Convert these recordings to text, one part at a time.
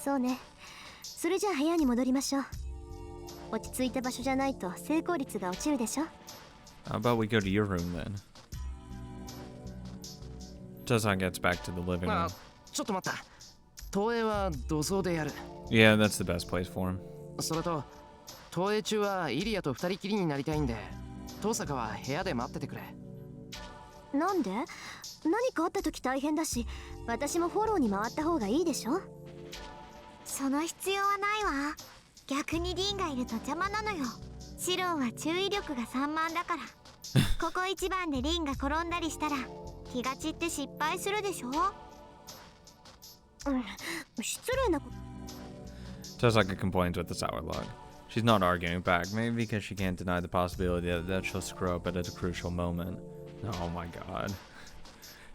そうね。それじゃあ部屋に戻りましょう。落ち着いた場所じゃないと成功率が落ちるでしょ。How about we go to your room then? Tosan gets back to the living room. ちょっと待った。投影は土蔵でやる。Yeah, that's the best place for him. それと、投影中はイリアと二人きりになりたいんで、遠坂は部屋で待っててくれ。なんで？何かあった時大変だし、私もフォローに回った方がいいでしょ。その必要はないわ。逆にリンがいると邪魔なのよ。シローは注意力が散漫だから。ここ一番でリンが転んだりしたら気が散って失敗するでしょ。失礼なこと。Tosaka complains with the sour log. She's not arguing back, maybe because she can't deny the possibility that she'll screw up at a crucial moment. Oh my god.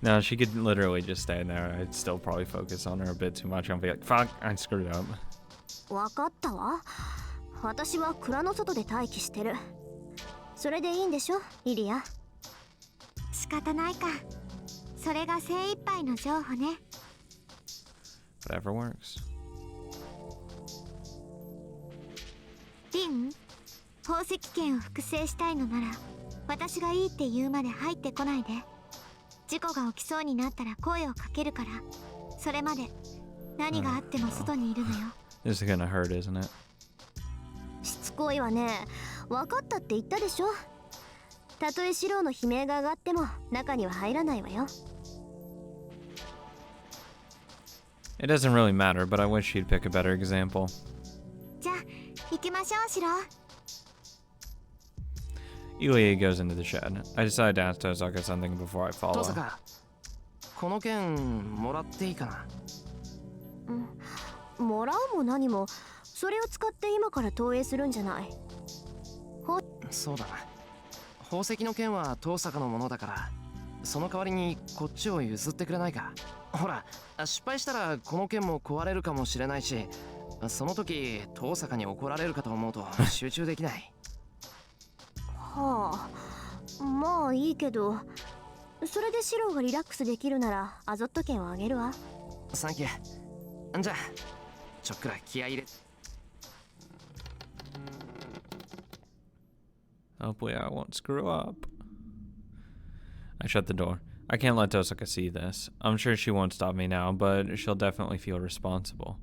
No, she could literally just stay there. I'd still probably focus on her a bit too much and be like, fuck, I screwed up. わかったわ。私は蔵の外で待機してる。それでいいんでしょ、イリア。仕方ないか。それが精一杯の情報ね。Whatever works. リン、宝石剣を複製したいのなら私がいいって言うまで入ってこないで。事故が起きそうになったら声をかけるから、それまで何があっても外にいるのよ。This is gonna hurt, isn't it? しつこいわね。分かったって言ったでしょ。たとえシローの悲鳴が上がっても中には入らないわよ。It doesn't really matter, but I wish she'd pick a better example. じゃあ行きましょう、シロー。Ilia goes into the shed. I decide to ask Tosaka something before I follow. 遠坂、この剣もらっていいかな。もらうも何も、それを使って今から投影するんじゃない。そうだな。宝石の剣は遠坂のものだから、その代わりにこっちを譲ってくれないか。ほら、失敗したらこの剣も壊れるかもしれないし、その時遠坂に怒られるかと思うと集中できない。はあ、まあいいけど、それでシローがリラックスできるならアゾット剣をあげるわ。サンキュー。じゃあちょっくら気合い入れ。Hopefully I won't screw up. I shut the door. I can't let Tosaka see this. I'm sure she won't stop me now, but she'll definitely feel responsible.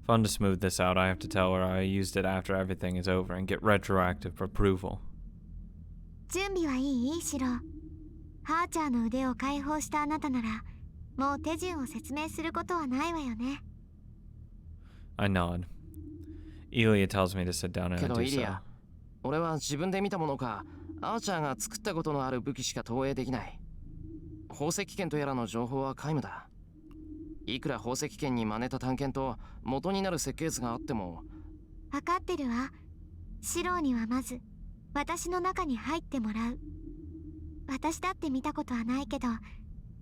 Fun to smooth this out, I have to tell her I used it after everything is over and get retroactive approval. 準備はいい、シロー。ハーチャーの腕を解放したあなたならもう手順を説明することはないわよね。I nod. Ilia tells me to sit down and け I ど do イリ so. ア、俺は自分で見たものかアーチャーが作ったことのある武器しか投影できない。宝石剣とやらの情報は皆無だ。いくら宝石剣に真似た探検と元になる設計図があっても。分かってるわ。シローにはまず私の中に入ってもらう。私だって見たことはないけど、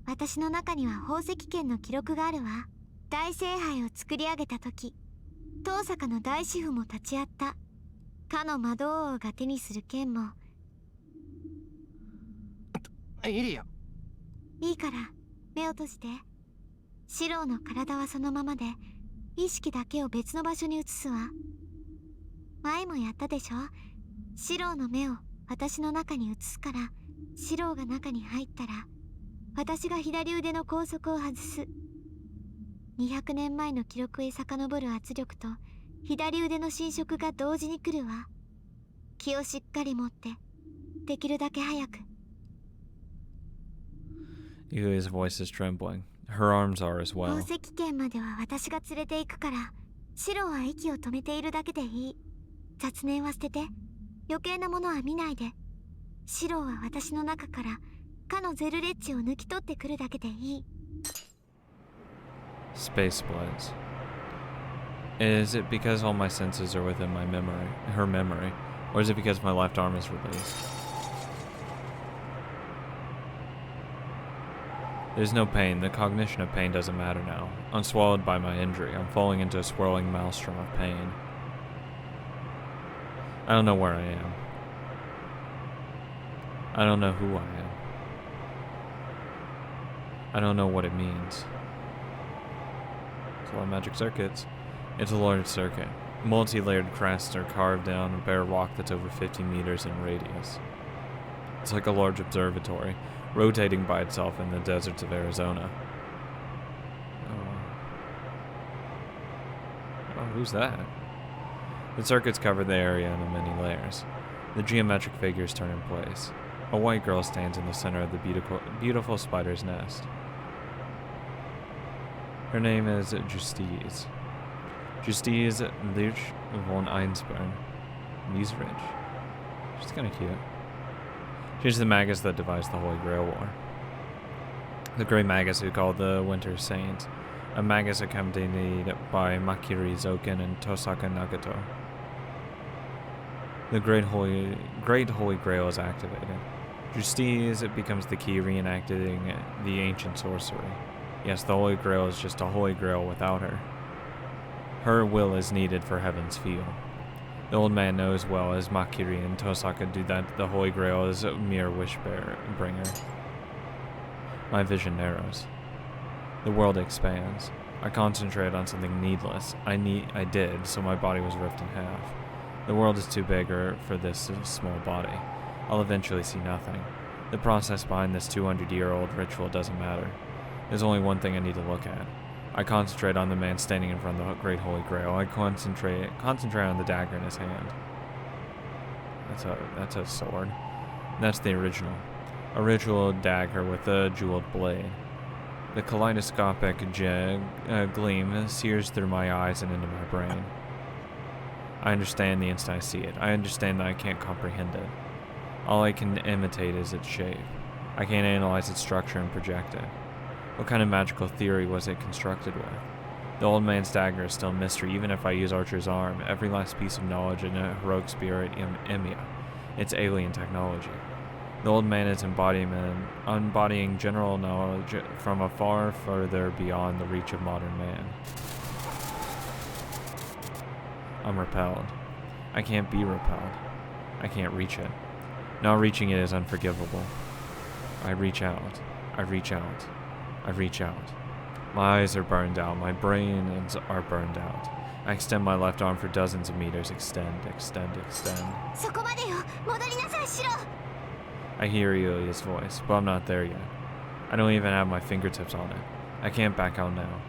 私の中には宝石剣の記録があるわ。大聖杯を作り上げた時、遠坂の大師傅も立ち会った。かの魔導王が手にする剣も。イリア、いいから目を閉じて。シローの体はそのままで、意識だけを別の場所に移すわ。前もやったでしょ。シローの目を私の中に移すから、シローが中に入ったら私が左腕の拘束を外す。200年前の記録へ遡る圧力と左腕の侵食が同時に来るわ。気をしっかり持って、できるだけ早く。Ilia's voice is trembling. Her arms are as 宝 well. 石剣までは私が連れて行くから、シローは息を止めているだけでいい。雑念は捨てて、余計なものは見ないで。シローは私の中からかのゼルレッジを抜き取ってくるだけでいい。 Space splits. Is it because all my senses are within my memory, her memory, or is it because my left arm is released? There's no pain. The cognition of pain doesn't matter now. Unswallowed by my injury, I'm falling into a swirling maelstrom of pain. I don't know where I am. I don't know who I am. I don't know what it means. It's a lot of magic circuits. It's a large circuit. Multi-layered crests are carved down a bare rock that's over 50 meters in radius. It's like a large observatory, rotating by itself in the deserts of Arizona. Oh, who's that? The circuits cover the area in many layers. The geometric figures turn in place. A white girl stands in the center of the beautiful spider's nest. Her name is Justiz. Justiz Lich von Einsburn. Niesrich. She's kind of cute. She's the magus that devised the Holy Grail War. The great magus who called the Winter Saints, a magus accompanied by Makiri Zoken and Tosaka Nagato. The Great Holy Grail is activated. Justiz becomes the key reenacting the ancient sorcery. Yes, the Holy Grail is just a Holy Grail without her. Her will is needed for Heaven's field. The old man knows well as Makiri and Tosaka do that the Holy Grail is a mere wish-bringer. My vision narrows. The world expands. I concentrate on something needless. I did, so my body was ripped in half. The world is too big for this small body. I'll eventually see nothing. The process behind this 200-year-old ritual doesn't matter. There's only one thing I need to look at. I concentrate on the man standing in front of the Great Holy Grail. I concentrate on the dagger in his hand. That's a sword. That's the original. A ritual dagger with a jeweled blade. The kaleidoscopic gleam sears through my eyes and into my brain. I understand the instant I see it. I understand that I can't comprehend it. All I can imitate is its shape. I can't analyze its structure and project it. What kind of magical theory was it constructed with? The old man's dagger is still a mystery, even if I use Archer's arm, every last piece of knowledge in a heroic spirit Emiya. It's alien technology. The old man is embodying general knowledge from a far further beyond the reach of modern man. I'm repelled. I can't be repelled. I can't reach it. Not reaching it is unforgivable. I reach out. I reach out. I reach out. My eyes are burned out. My brains are burned out. I extend my left arm for dozens of meters. Extend, extend, extend. I hear Yulia's voice, but I'm not there yet. I don't even have my fingertips on it. I can't back out now.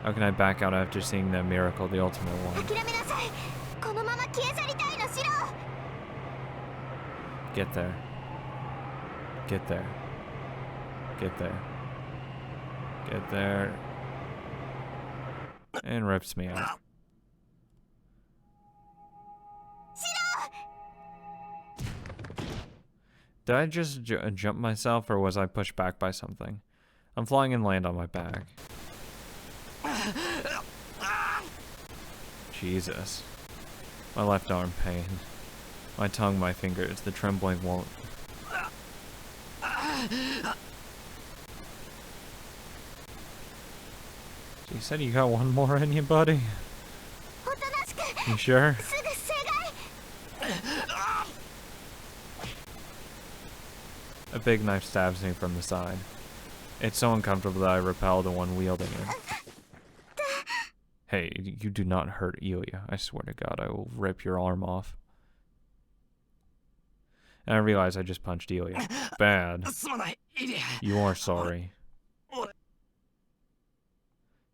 How can I back out after seeing the miracle, the ultimate one? Get there. Get there. Get there. Get there. And rips me out. Did I just jump myself, or was I pushed back by something? I'm flying and land on my back. Jesus. My left arm pain. My tongue, my fingers, the trembling won't. You said you got one more in you, buddy? You sure? A big knife stabs me from the side. It's so uncomfortable that I repel the one wielding it. Hey, you do not hurt Yulia. I swear to God, I will rip your arm off. And I realize I just punched Yulia. Bad. You are sorry.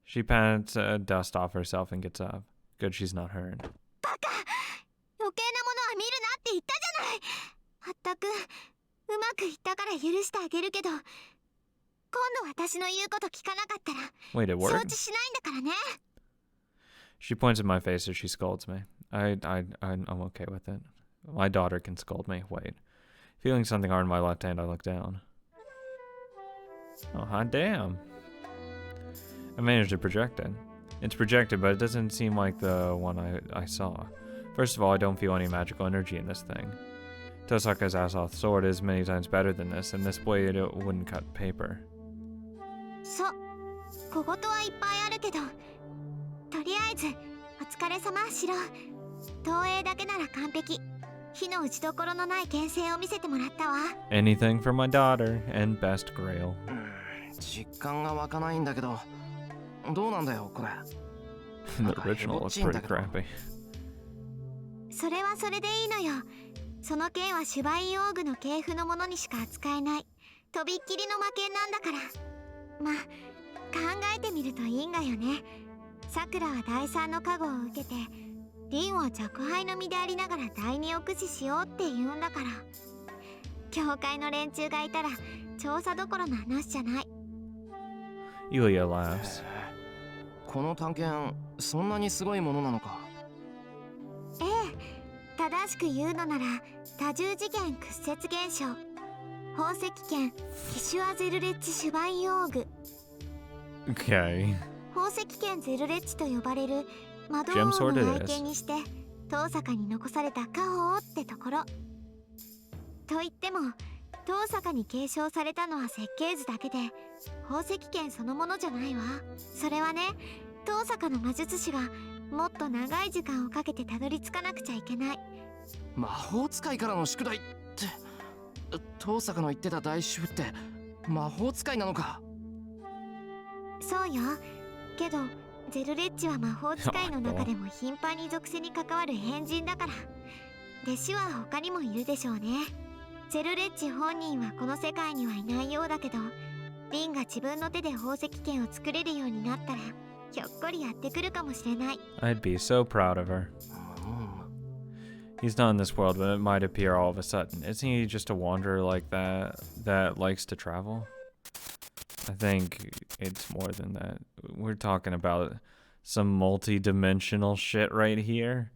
She pats dust off herself and gets up. Good she's not hurt. Wait, it worked? She points at my face as she scolds me. I'm okay with it. My daughter can scold me. Wait. Feeling something hard in my left hand, I look down. Oh, hot damn. I managed to project it. It's projected, but it doesn't seem like the one I saw. First of all, I don't feel any magical energy in this thing. Tosaka's Azoth sword is many times better than this, and this blade wouldn't cut paper. Anything for my daughter and best grail. The original looks pretty crappy. それはそれでいいのよ。その剣はシュバインオーグの系譜のものにしか扱えないとびっきりの魔剣なんだから。まあ考えてみるといいんだよね。さくらは第三の加護を受けて、リンは若輩の身でありながら第二を駆使しようって言うんだから。教会の連中がいたら調査どころの話じゃない。 Yulia laughs. この探検そんなにすごいものなのか。ええ、正しく言うのなら多重次元屈折現象、宝石剣キシュア・ゼルレッチ・シュバインオーグ。 Okay. 宝石剣ゼルレッチと呼ばれる魔導 Gem 王 sword の it 内 is. 見にして遠坂に残された家宝ってところ。と言っても遠坂に継承されたのは設計図だけで宝石剣そのものじゃないわ。それはね、遠坂の魔術師がもっと長い時間をかけてたどり着かなくちゃいけない。魔法使いからの宿題って、遠坂の言ってた大主婦って魔法使いなのか。そうよ。けどゼルレッチは魔法使いの中でも頻繁に属性に関わる変人だから、弟子は他にもいるでしょうね。ゼルレッチ本人はこの世界にはいないようだけど、リンが自分の手で宝石剣を作れるようになったらひょっこりやってくるかもしれない。 I'd be so proud of her. He's not in this world, but it might appear all of a sudden. Isn't he just a wanderer like that likes to travel? I think it's more than that. We're talking about some multi-dimensional shit right here.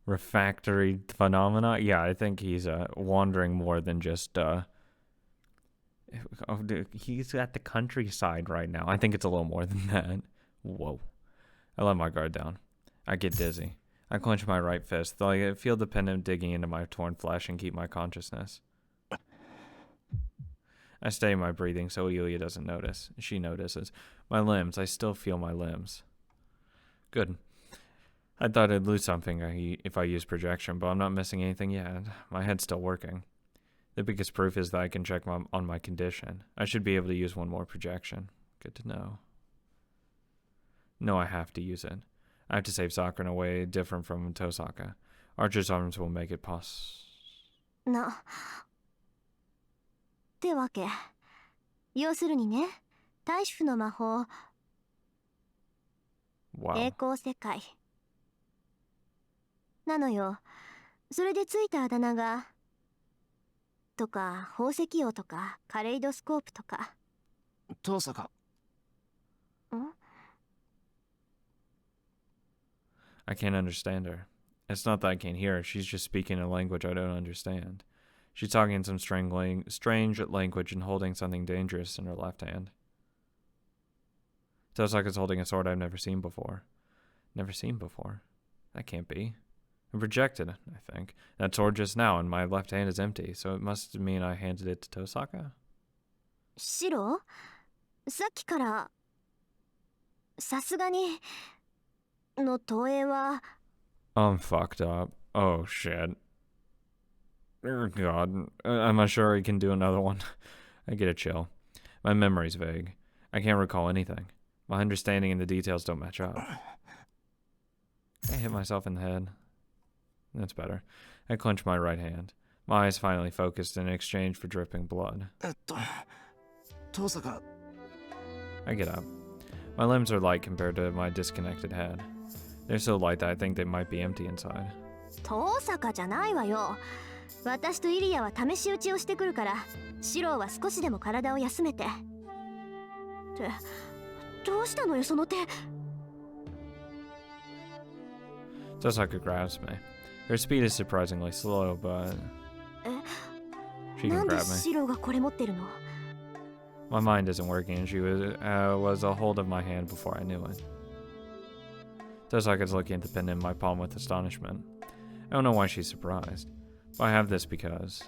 Refractory phenomena. Yeah, I think he's wandering more than just he's at the countryside right now. I think it's a little more than that. Whoa. I let my guard down. I get dizzy. I clench my right fist, though I feel the pendant digging into my torn flesh and keep my consciousness. I stay my breathing so Yulia doesn't notice. She notices. My limbs. I still feel my limbs. Good. I thought I'd lose something if I use projection, but I'm not missing anything yet. My head's still working. The biggest proof is that I can check on my condition. I should be able to use one more projection. Good to know. No, I have to use it. I have to save Sakura in a way different from Tosaka. Archer's arms will make itなってわけ。要するにね、大主婦の魔法、 Wow. 栄光世界なのよ。それでついたあだ名がとか宝石王とかカレイドスコープとか。遠坂。ん？ I can't understand her. It's not that I can't hear her. She's just speaking a language I don't understand. She's talking in some strange language and holding something dangerous in her left hand. Tosaka's holding a sword I've never seen before. Never seen before? That can't be. I projected it, I think. That sword just now, and my left hand is empty, so it must mean I handed it to Tosaka? シロ？さっきからさすがにの投影は。 I'm fucked up. Oh shit. Oh god. I'm not sure I can do another one. I get a chill. My memory's vague. I can't recall anything. My understanding and the details don't match up. I hit myself in the head. That's better. I clench my right hand. My eyes finally focused in exchange for dripping blood. 遠坂。 I get up. My limbs are light compared to my disconnected head. They're so light that I think they might be empty inside. 遠坂じゃないわよ。私とイリアは試し撃ちをしてくるから、シロは少しでも体を休めて。ってどうしたのよその手。 Tosaka grabs me. Her speed is surprisingly slow, but she な can んで grab me. シロがこれ持ってるの？ My mind isn't working, and she was a hold of my hand before I knew it. Tosaka's looking at the pendant in my palm with astonishment. I don't know why she's surprised, but I have this because.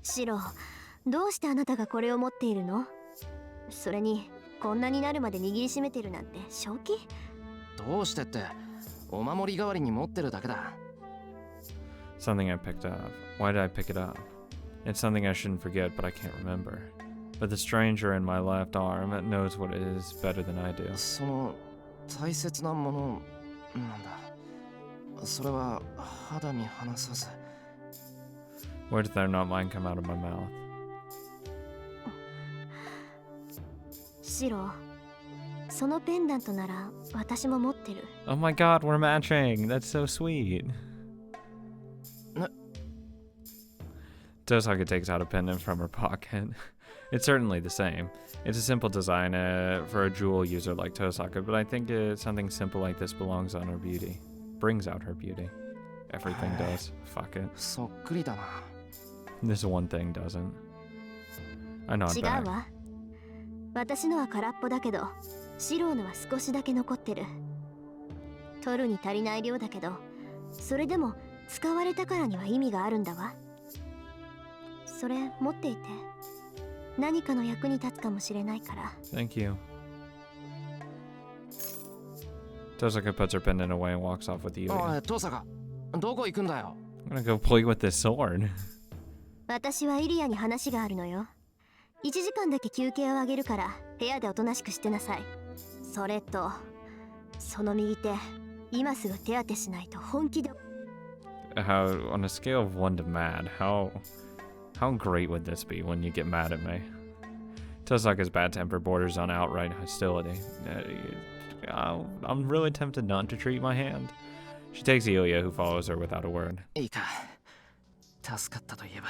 シロ、どうしてあなたがこれを持っているの？それにこんなになるまで握りしめてるなんて正気？どうしてって、お守り代わりに持ってるだけだ。Something I picked up. Why did I pick it up? It's something I shouldn't forget, but I can't remember. But the stranger in my left arm knows what it is better than I do. その大切なものなんだ。それは肌身離さず。 Where did there not mine come out of my mouth? シロ、そのペンダントなら私も持ってる。 Oh my god, we're matching! That's so sweet. Tosaka takes out a pendant from her pocket. It's certainly the same. It's a simple design for a jewel user like Tosaka, but I think something simple like this belongs on her beauty. Brings out her beauty. Everything does. Fuck it. そっくりだな。 This one thing doesn't. I nod 違う back. わ。私のは空っぽだけど、シロのは少しだけ残ってる。取るに足りない量だけど、それでも使われたからには意味があるんだわ。それ持っていて、何かの役に立つかもしれないから。 Thank you. Tosaka puts her pendant away and walks off with Yui. おい、トサカ、どこ行くんだよ。 I'm gonna go play with this sword. 私はイリアに話があるのよ。1時間だけ休憩をあげるから部屋でおとなしくしてなさい。それとその右手、今すぐ手当てしないと本気で。 How, on a scale of 1 to mad, how great would this be when you get mad at me? Tosaka's bad temper borders on outright hostility. I'm really tempted not to treat my hand. She takes Ilya, who follows her without a word. いいか。助かったといえば。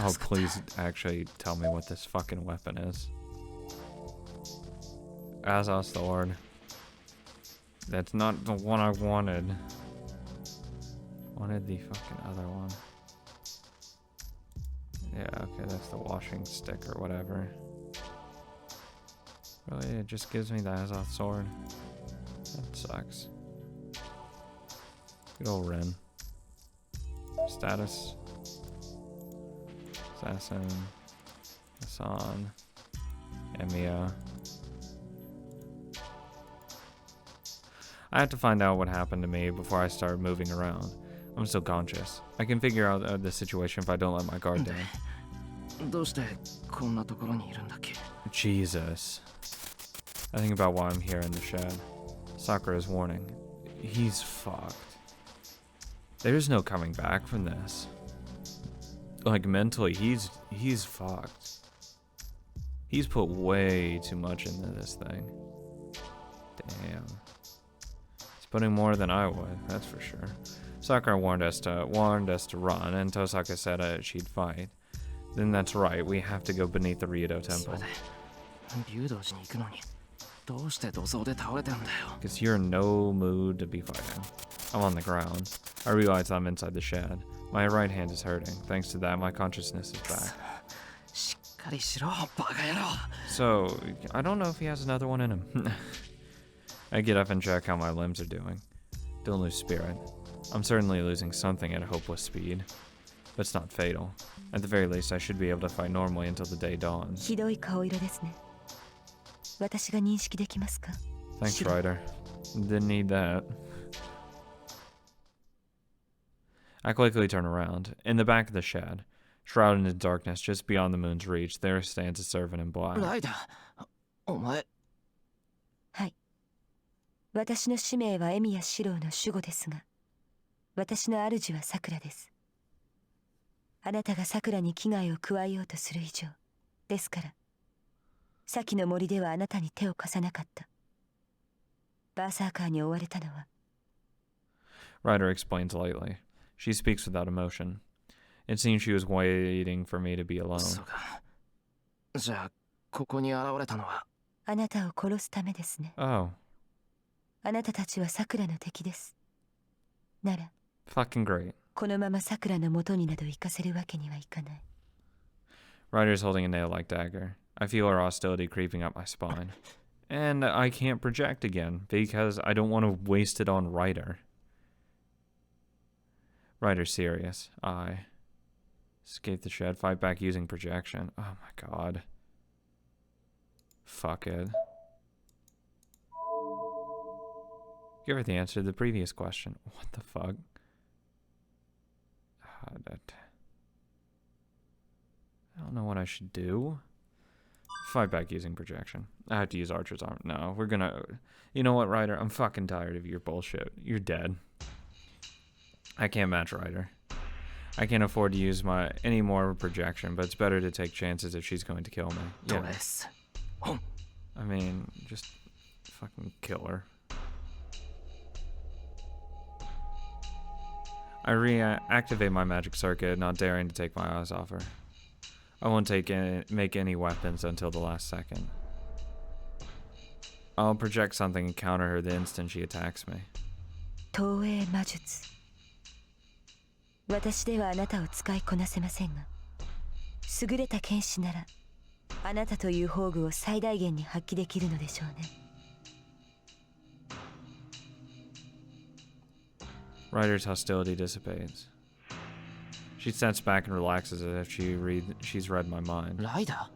Oh, 助かった。 please actually tell me what this fucking weapon is. Azaz sword. That's not the one I wanted. Wanted the fucking other one. Yeah, okay, that's the washing stick or whatever. Really, it just gives me the Azoth sword. That sucks. Good old Ren. Status. Assassin. Hassan. Emiya. I have to find out what happened to me before I start moving around. I'm still conscious. I can figure out the situation if I don't let my guard down. どうしてこんなところにいるんだっけ。 Jesus. I think about why I'm here in the shed. Sakura's warning. He's fucked. There's no coming back from this. Like mentally, he's fucked. He's put way too much into this thing. Damn. He's putting more than I would, that's for sure. Sakura warned us to run, and Tosaka said she'd fight. Then that's right, we have to go beneath the Riedo それ temple. で竜道寺に行くのにどうして土蔵で倒れてんだよ。 Because you're in no mood to be fighting. I'm on the ground. I realize I'm inside the shed. My right hand is hurting. Thanks to that, my consciousness is back. しっかりしろ、バカ野郎。 So, I don't know if he has another one in him. I get up and check how my limbs are doing. Don't lose spirit. I'm certainly losing something at a hopeless speed. But it's not fatal. At the very least, I should be able to fight normally until the day dawns. ひどい顔色ですね。私が認識できますか？ Thanks, Ryder. Didn't need that. I quickly turn around. In the back of the shed, shrouded in darkness just beyond the moon's reach, there stands a servant in black. ライダー、お前。はい。私の使命はエミヤ四郎の守護ですが、私の主はさくらです。あなたがさくらに危害を加えようとする以上、ですから、先の森ではあなたに手を貸さなかった。バーサーカーに追われたのは。Ryder explains lightly. She speaks without emotion. It seems she was waiting for me to be alone. そうか。じゃあ、ここに現れたのは。あなたを殺すためですね。 Oh, あなたたちはさくらの敵です。なら、 fucking great. このままさくらの元になど行かせるわけにはいかない。 Ryder's holding a nail-like dagger. I feel her hostility creeping up my spine. And I can't project again, because I don't want to waste it on Ryder. Ryder's serious. I escape the shed, fight back using projection. Oh my god. Fuck it. Give her the answer to the previous question. What the fuck? I don't know what I should do. fight back using projection. I have to use Archer's arm. No, we're gonna... You know what, Ryder? I'm fucking tired of your bullshit. You're dead. I can't match Ryder. I can't afford to use any more projection, but it's better to take chances if she's going to kill me. Yeah. です。 I mean, just fucking kill her. I reactivate my magic circuit, not daring to take my eyes off her. I won't make any weapons until the last second. I'll project something and counter her the instant she attacks me. 投影魔術。私ではあなたを使いこなせませんが、優れた剣士ならあなたという宝具を最大限に発揮できるのでしょうね。Ryder's hostility dissipates. She steps back and relaxes as if she's read my mind. ライダ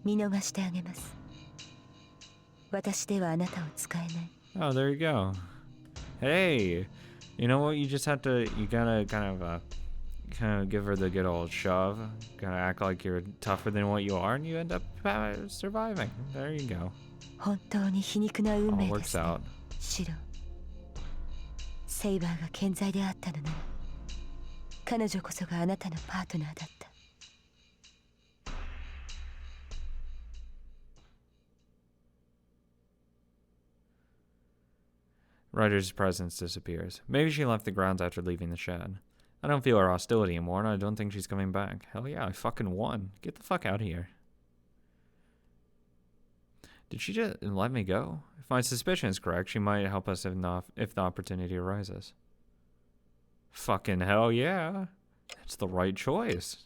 見逃してあげます。私ではあなたを使えない。 Oh, there you go. Hey, you know what? You gotta kind of give her the good old shove. Gotta act like you're tougher than what you are, and you end up surviving. There you go. 本当に皮肉な運 All 命で works すね out. シロ。セイバーが健在であったのなら、彼女こそがあなたのパートナーだった。 Ryder's presence disappears. Maybe she left the grounds after leaving the shed. I don't feel her hostility anymore, and I don't think she's coming back. Hell yeah, I fucking won. Get the fuck out of here. Did she just let me go? If my suspicion is correct, she might help us if the opportunity arises. Fucking hell yeah. That's the right choice.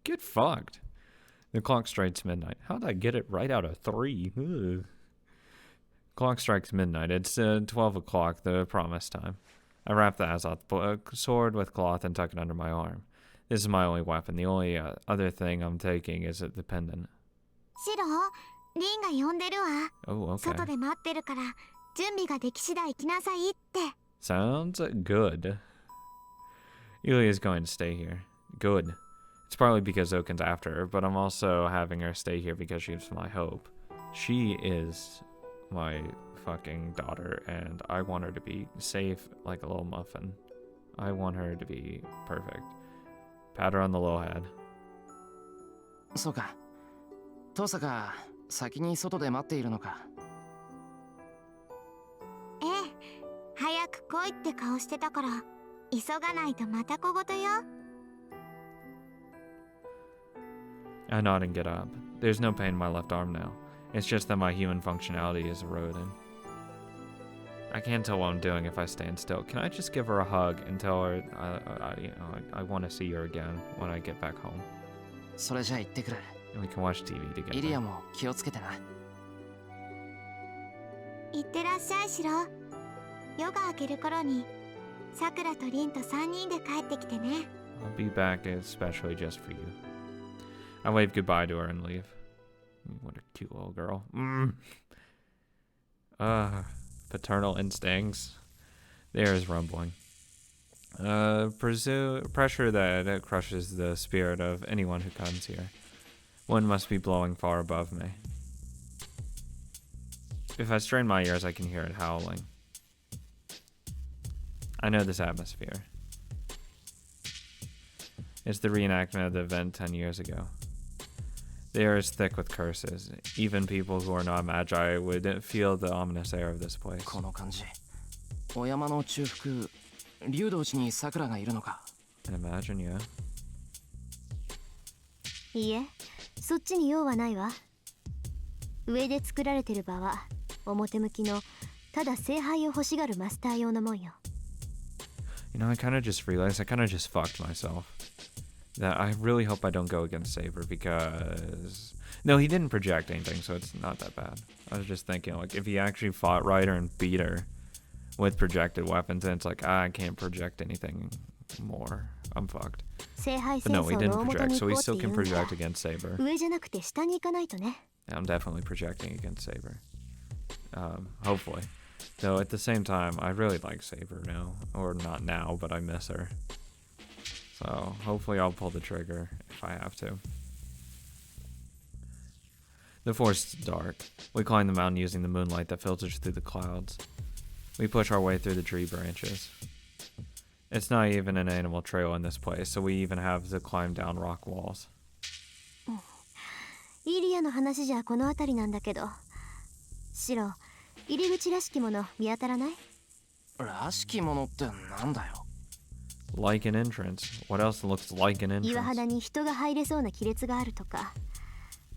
Get fucked. The clock strikes midnight. How did I get it right out of 3? Ugh. Clock strikes midnight. It's 12 o'clock, the promised time. I wrap the Azoth sword with cloth and tuck it under my arm. This is my only weapon. The only other thing I'm taking is the pendant. シロ、リンが呼んでるわ。 Oh, okay. 外で待ってるから、準備ができ次第来なさいって。 Sounds good. Yulia is going to stay here. Good. It's partly because Oaken's after her, but I'm also having her stay here because she's my hope. She is my fucking daughter, and I want her to be safe like a little muffin. I want her to be perfect. Pat her on the little head. そうか。トサが先に外で待っているのか。ええ、早く来いって顔してたから、急がないとまた小言よ。 I nod and get up. There's no pain in my left arm now. It's just that my human functionality is eroding. I can't tell what I'm doing if I stand still. Can I just give her a hug and tell her I want to see her again when I get back home? それじゃあ行ってくる。 And we can watch TV イリア together. も気をつけてな。行ってらっしゃいシロ。夜が明ける頃に、さくらとリンと3人で帰ってきてね。 I'll be back especially just for you. I wave goodbye to her and leave. What a cute little girl. Paternal instincts. There is rumbling. Pressure that crushes the spirit of anyone who comes here. One must be blowing far above me. If I strain my ears, I can hear it howling. I know this atmosphere. It's the reenactment of the event 10 years ago. The air is thick with curses. Even people who are not magi would feel the ominous air of this place. この感じ。お山の中腹、竜道寺に桜がいるのか。 Can imagine, yeah. いいえ、そっちに用はないわ。上で作られてる場は表向きのただ聖杯を欲しがるマスター用のもんよ。You know, I kind of just realized I kind of just fucked myself. That I really hope I don't go against Saber because... No, he didn't project anything, so it's not that bad. I was just thinking, like, if he actually fought Ryder and beat her with projected weapons, then it's like, I can't project anything more. I'm fucked. 聖杯 But 戦 no, he 争 didn't の大元 project, に so 行 he こうって still 言 can うんだ。 project against Saber. 上じゃなくて下に行かないとね。I'm definitely projecting against Saber. Hopefully. Though at the same time, I really like Saber now. Or not now, but I miss her. So hopefully I'll pull the trigger if I have to. The forest is dark. We climb the mountain using the moonlight that filters through the clouds. We push our way through the tree branches. It's not even an animal trail in this place, so we even have to climb down rock walls. イリアの話じゃこの辺りなんだけど、シロ、入り口らしきもの見当たらない？らしきものってなんだよ。Like an entrance. What else looks like an 岩 entrance? 肌に人が入れそうな亀裂があるとか、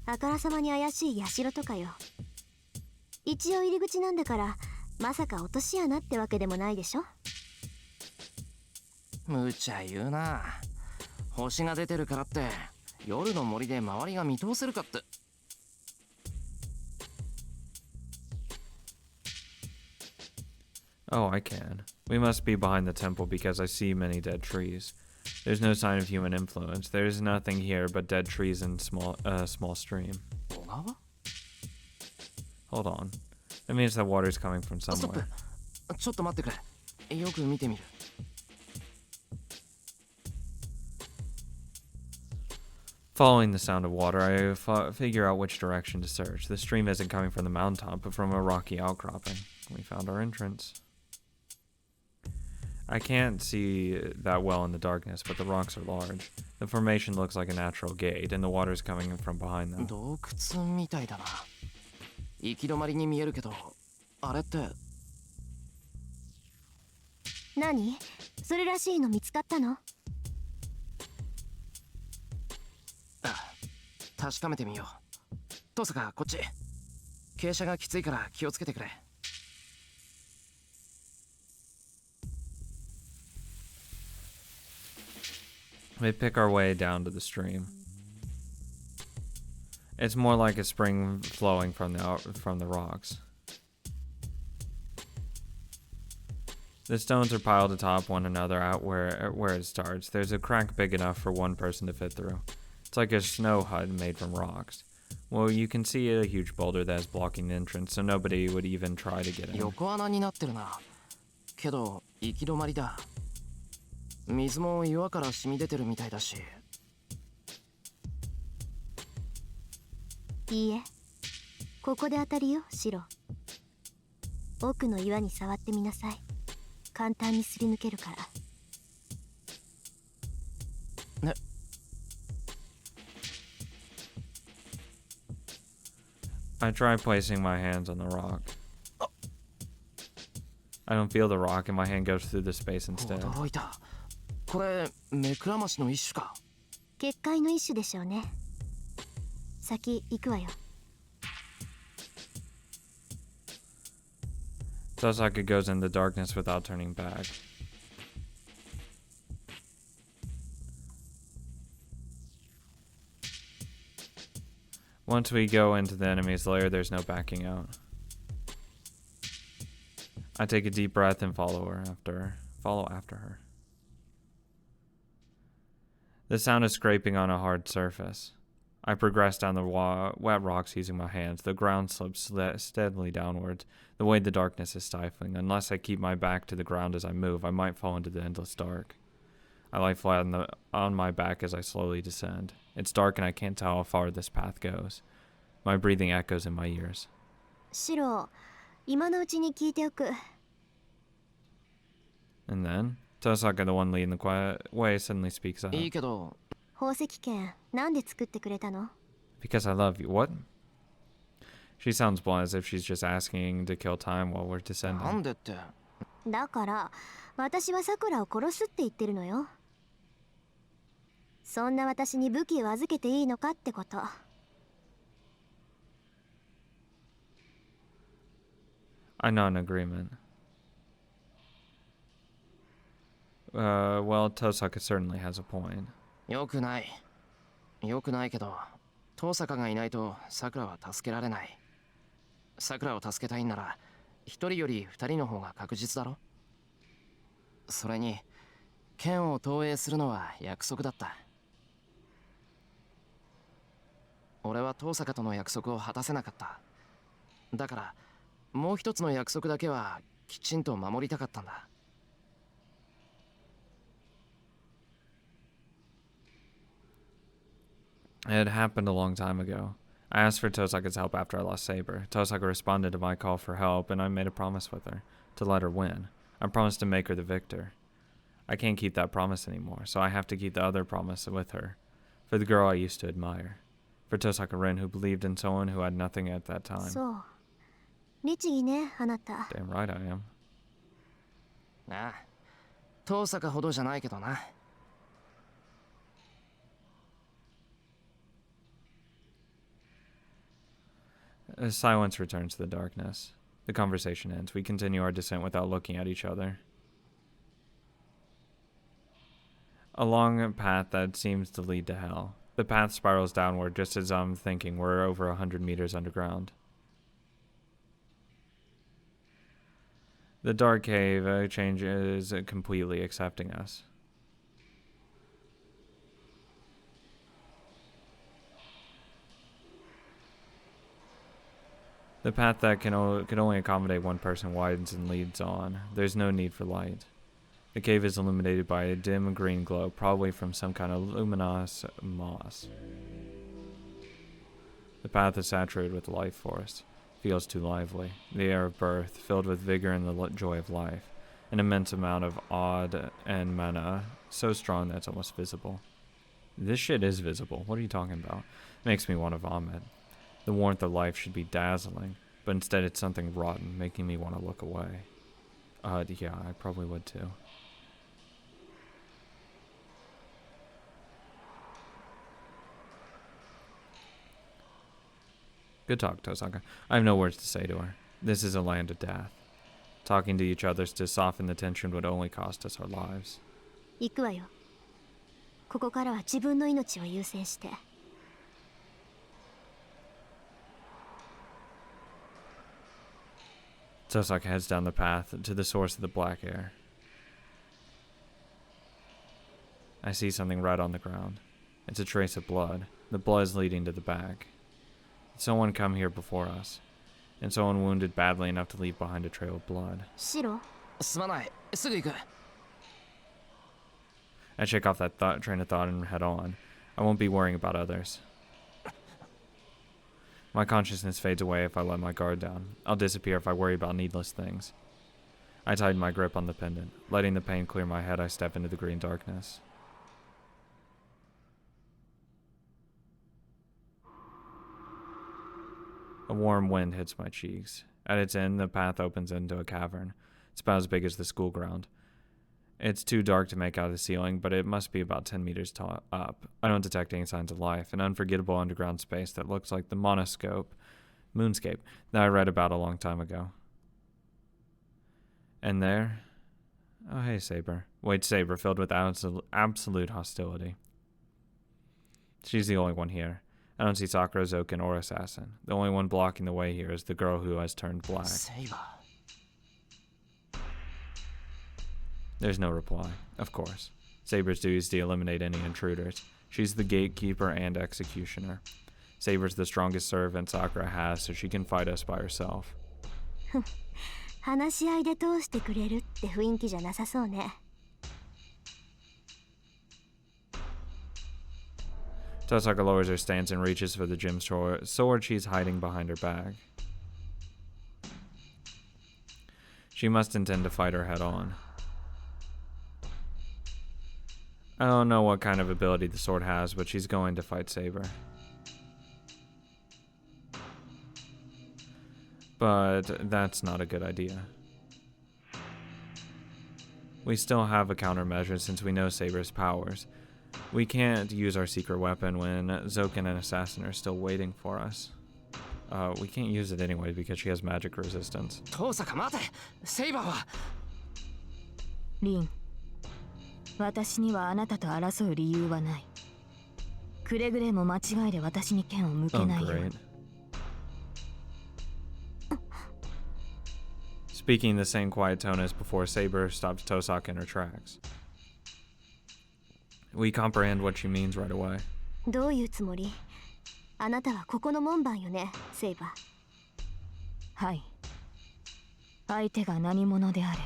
あからさまに怪しい社とかよ。一応入り口なんだから、まさか落とし穴ってわけでもないでしょ。無茶言うな。星が出てるからって夜の森で周りが見通せるかって。Oh, I can. We must be behind the temple because I see many dead trees. There's no sign of human influence. There's nothing here but dead trees and small stream. 小川？ Hold on. That means the water's coming from ストッ somewhere. プ。ちょっと待ってくれ。よく見てみる。Following the sound of water, I figure out which direction to search. The stream isn't coming from the mountaintop, but from a rocky outcropping. We found our entrance. I can't see that well in the darkness, but the rocks are large. The formation looks like a natural gate, and the water's coming from behind them. 洞窟みたいだな。行き止まりに見えるけど、あれって。何？それらしいの見つかったの？確かめてみよう。トサカ、こっち。傾斜がきついから気をつけてくれ。We pick our way down to the stream. It's more like a spring flowing from the rocks. The stones are piled atop one another out where it starts. There's a crack big enough for one person to fit through. It's like a snow hut made from rocks. Well, you can see a huge boulder that is blocking the entrance, so nobody would even try to get in. 横穴になってるな。けど行き止まりだ。水も岩から染み出てるみたいだし。いいえ、ここで当たりよ、シロ。奥の岩に触ってみなさい。簡単にすり抜けるから。ね。I try placing my hands on the rock. I don't feel the rock, and my hand goes through the space instead. 驚いた。これ目くらましの一種か。結界の一種でしょうね。先行くわよ。Tosaka goes in the darkness without turning back. Once we go into the enemy's lair, there's no backing out. I take a deep breath and follow after her. The sound is scraping on a hard surface. I progress down the wet rocks using my hands. The ground slips steadily downwards. The way the darkness is stifling. Unless I keep my back to the ground as I move, I might fall into the endless dark. I lie flat on my back as I slowly descend. It's dark and I can't tell how far this path goes. My breathing echoes in my ears. シロ、今のうちに聞いておく。And then, Tosaka, the one leading the quiet way, suddenly speaks up. いいけど。宝石剣、なんで作ってくれたの？ Because I love you. What? She sounds blunt as if she's just asking to kill time while we're なん descending. でって。だから、私はさくらを殺すって言ってるのよ。そんな私に武器を預けていいのかってこと。I nod in agreement. Well, Tosaka certainly has a point. よくない。よくないけど、遠坂がいないとさくらは助けられない。さくらを助けたいんなら、一人より二人の方が確実だろ。それに、剣を投影するのは約束だった。俺は遠坂との約束を果たせなかった。だから、もう一つの約束だけはきちんと守りたかったんだ。It happened a long time ago. I asked for Tosaka's help after I lost Saber. Tosaka responded to my call for help, and I made a promise with her to let her win. I promised to make her the victor. I can't keep that promise anymore, so I have to keep the other promise with her. For the girl I used to admire. For Tosaka Rin, who believed in someone who had nothing at that time. そう。律儀ね、あなた。 Damn right I am. ああ、遠坂ほどじゃないけどな。Silence returns to the darkness. The conversation ends. We continue our descent without looking at each other. Along a path that seems to lead to hell. The path spirals downward just as I'm thinking we're over 100 meters underground. The dark cave changes completely, accepting us. The path that can only accommodate one person widens and leads on. There's no need for light. The cave is illuminated by a dim green glow, probably from some kind of luminous moss. The path is saturated with life force. Feels too lively. The air of birth, filled with vigor and the joy of life. An immense amount of odd and mana, so strong that it's almost visible. This shit is visible. What are you talking about? Makes me want to vomit. The warmth of life should be dazzling, but instead it's something rotten, making me want to look away. Yeah, I probably would too. Good talk, Tosaka. I have no words to say to her. This is a land of death. Talking to each other to soften the tension would only cost us our lives. 行くわよ。ここからは自分の命を優先して。Tosaka heads down the path to the source of the black air. I see something red on the ground. It's a trace of blood. The blood is leading to the back. Someone come here before us, and someone wounded badly enough to leave behind a trail of blood. 白。すまない。すぐ行く。I shake off that train of thought and head on. I won't be worrying about others. My consciousness fades away if I let my guard down. I'll disappear if I worry about needless things. I tighten my grip on the pendant. Letting the pain clear my head, I step into the green darkness. A warm wind hits my cheeks. At its end, the path opens into a cavern. It's about as big as the school ground. It's too dark to make out the ceiling, but it must be about 10 meters tall up. I don't detect any signs of life, an unforgettable underground space that looks like the moonscape that I read about a long time ago. And there... Oh, hey, Saber. Waits Saber, filled with absolute hostility. She's the only one here. I don't see Sakura, Zoken, or Assassin. The only one blocking the way here is the girl who has turned black. Saber. There's no reply, of course. Saber's duty is to eliminate any intruders. She's the gatekeeper and executioner. Saber's the strongest servant Sakura has, so she can fight us by herself. 話し合いで通してくれるって雰囲気じゃなさそうね。Tosaka lowers her stance and reaches for the gem sword she's hiding behind her back. She must intend to fight her head on. I don't know what kind of ability the sword has, but she's going to fight Saber. But that's not a good idea. We still have a countermeasure since we know Saber's powers. We can't use our secret weapon when Zoken and Assassin are still waiting for us. We can't use it anyway because she has magic resistance. 遠坂待て。セイバーは。リン、私にはあなたと争う理由はない。くれぐれも間違いで私に剣を向け Oh, ないよう great. に。Speaking the same quiet tone as before, Saber stops Tosaka in her tracks. We comprehend what she means right away. どういうつもり？あなたはここの門番よね、セイバー。はい。相手が何者であれ、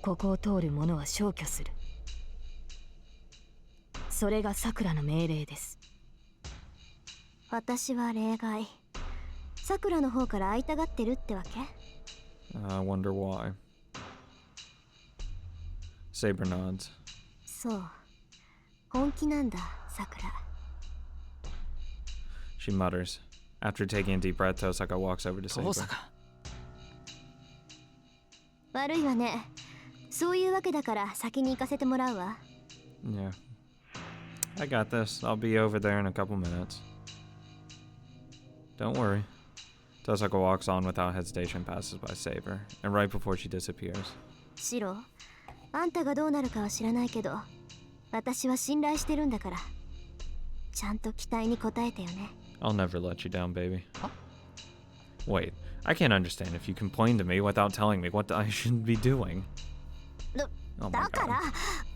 ここを通る者は消去する。それがさくらの命令です。私は例外。さくらの方から会いたがってるってわけ？ I wonder why. Saber nods. そう。本気なんだ、さくら。She mutters. After taking a deep breath, Tosaka walks over to 遠 Saber. 坂悪いわね。そういうわけだから先に行かせてもらうわ。Yeah. I got this. I'll be over there in a couple minutes. Don't worry. Tosaka walks on without hesitation, passes by Saber, and right before she disappears. シロ、あんたがどうなるかは知らないけど、私は信頼してるんだから。ちゃんと期待に応えてよね。I'll never let you down, baby. Wait, I can't understand if you complain to me without telling me what I should be doing. Oh my だか god. ら、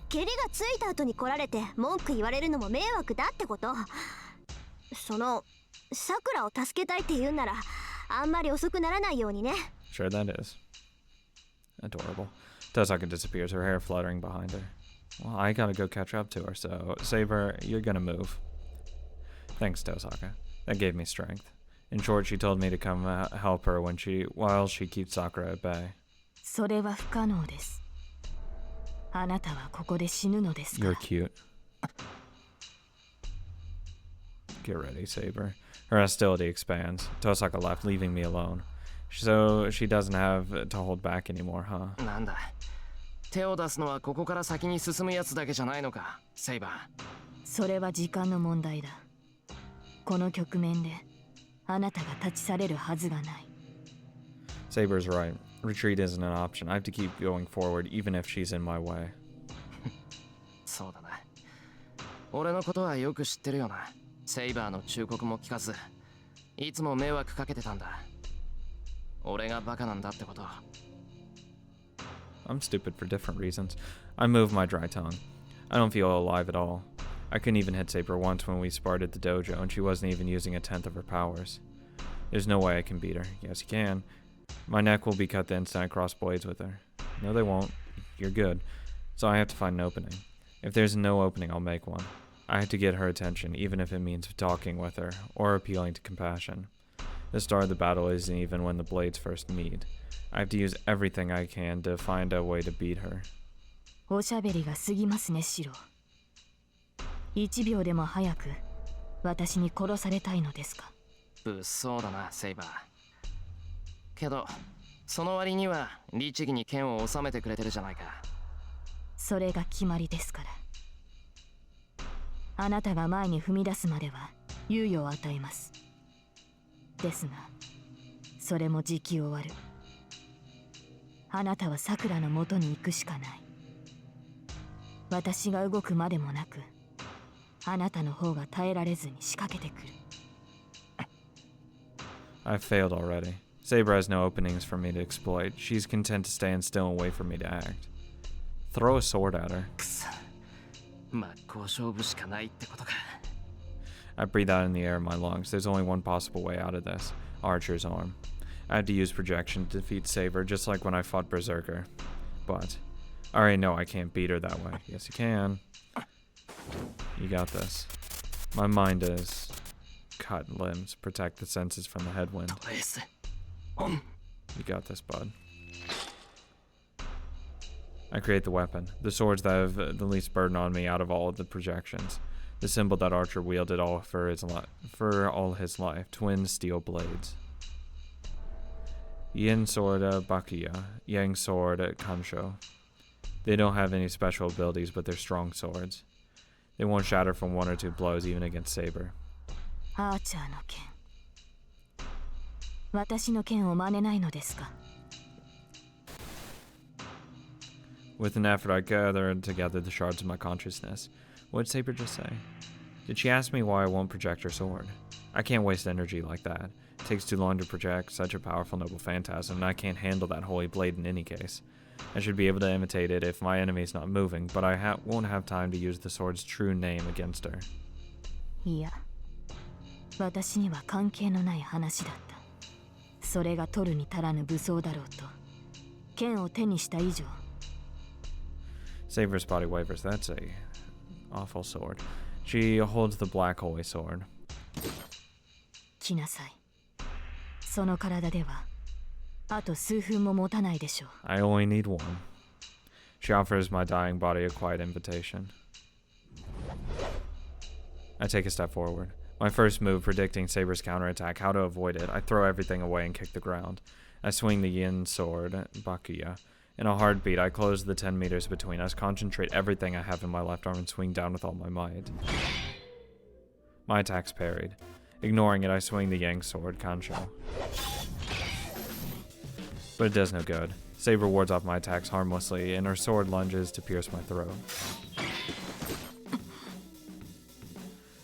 蹴りがついた後に来られて文句言われるのも迷惑だってこと。その、さくらを助けたいって言うんなら、あんまり遅くならないようにね。Sure that is. Adorable. Tosaka disappears, her hair fluttering behind her. Well, I gotta go catch up to her, so Saber, you're gonna move. Thanks, Tosaka. That gave me strength. In short, she told me to come help her while she keeps Sakura at bay. それは不可能です。あなたはここで死ぬのですか You're ら。 cute. Get ready, Saber. Her hostility expands. Tosaka left, leaving me alone. So she doesn't have to hold back anymore, huh? なんだ手を出すのはここから先に進むやつだけじゃないのかセイバーそれは時間の問題だ。この局面であなたが立ち去れるはずがない。 Saber's right. Retreat isn't an option. I have to keep going forward, even if she's in my way. そうだな俺のことはよく知ってるよなセイバーの忠告も聞かずいつも迷惑かけてたんだ俺がバカなんだってこと I'm stupid for different reasons. I move my dry tongue. I don't feel alive at all. I couldn't even hit Saber once when we sparred at the dojo, and she wasn't even using a tenth of her powers. There's no way I can beat her. Yes, you can. My neck will be cut the instant I cross blades with her. No, they won't. You're good. So I have to find an opening. If there's no opening, I'll make one. I have to get her attention, even if it means talking with her, or appealing to compassion. The start of the battle isn't even when the blades first meet. I have to use everything I can to find a way to beat her. おしゃべりが過ぎますね、シロ。1秒でも早く私に殺されたいのですか。物騒だなセイバーけどその割には律儀に剣を収めてくれてるじゃないかそれが決まりですから。あなたが前に踏み出すまでは猶予を与えます。ですがそれも時期終わる。あなたはさくらの元に行くしかない。私が動くまでもなくあなたの方が耐えられずに仕掛けてくる。 I've failed already. Saber has no openings for me to exploit. She's content to stand still and wait for me to act. Throw a sword at her. くそ真っ向勝負しかないってことか I breathe out in the air in my lungs. There's only one possible way out of this. Archer's arm. I have to use projection to defeat Saber, just like when I fought Berserker. But I already know I can't beat her that way. Yes, you can. You got this. My mind is cut limbs. Protect the senses from the headwind. トレースオン You got this, bud. I create the weapon. The swords that have the least burden on me out of all of the projections. The symbol that Archer wielded all for all his life. Twin steel blades. Yin sword Bakuya. Yang sword Kansho. They don't have any special abilities, but they're strong swords. They won't shatter from one or two blows, even against Saber. アーチャーの剣。私の剣を真似ないのですか。 With an effort, I gathered together the shards of my consciousness. What did Saber just say? Did she ask me why I won't project her sword? I can't waste energy like that. It takes too long to project such a powerful noble phantasm, and I can't handle that holy blade in any case. I should be able to imitate it if my enemy's not moving, but I won't have time to use the sword's true name against her. いや、私には関係のない話だった。それが取るに足らぬ武装だろうと。剣を手にした以上。Saber's body wavers. That's a awful sword. She holds the black holy sword. 来なさい。その体ではあと数分も持たないでしょう。 I only need one. She offers my dying body a quiet invitation. I take a step forward. My first move, predicting Saber's counterattack, how to avoid it. I throw everything away and kick the ground. I swing the yin sword, Bakuya. In a heartbeat, I close the 10 meters between us, concentrate everything I have in my left arm, and swing down with all my might. My attack's parried. Ignoring it, I swing the yang sword, Kancho. But it does no good. Saber wards off my attacks harmlessly, and her sword lunges to pierce my throat.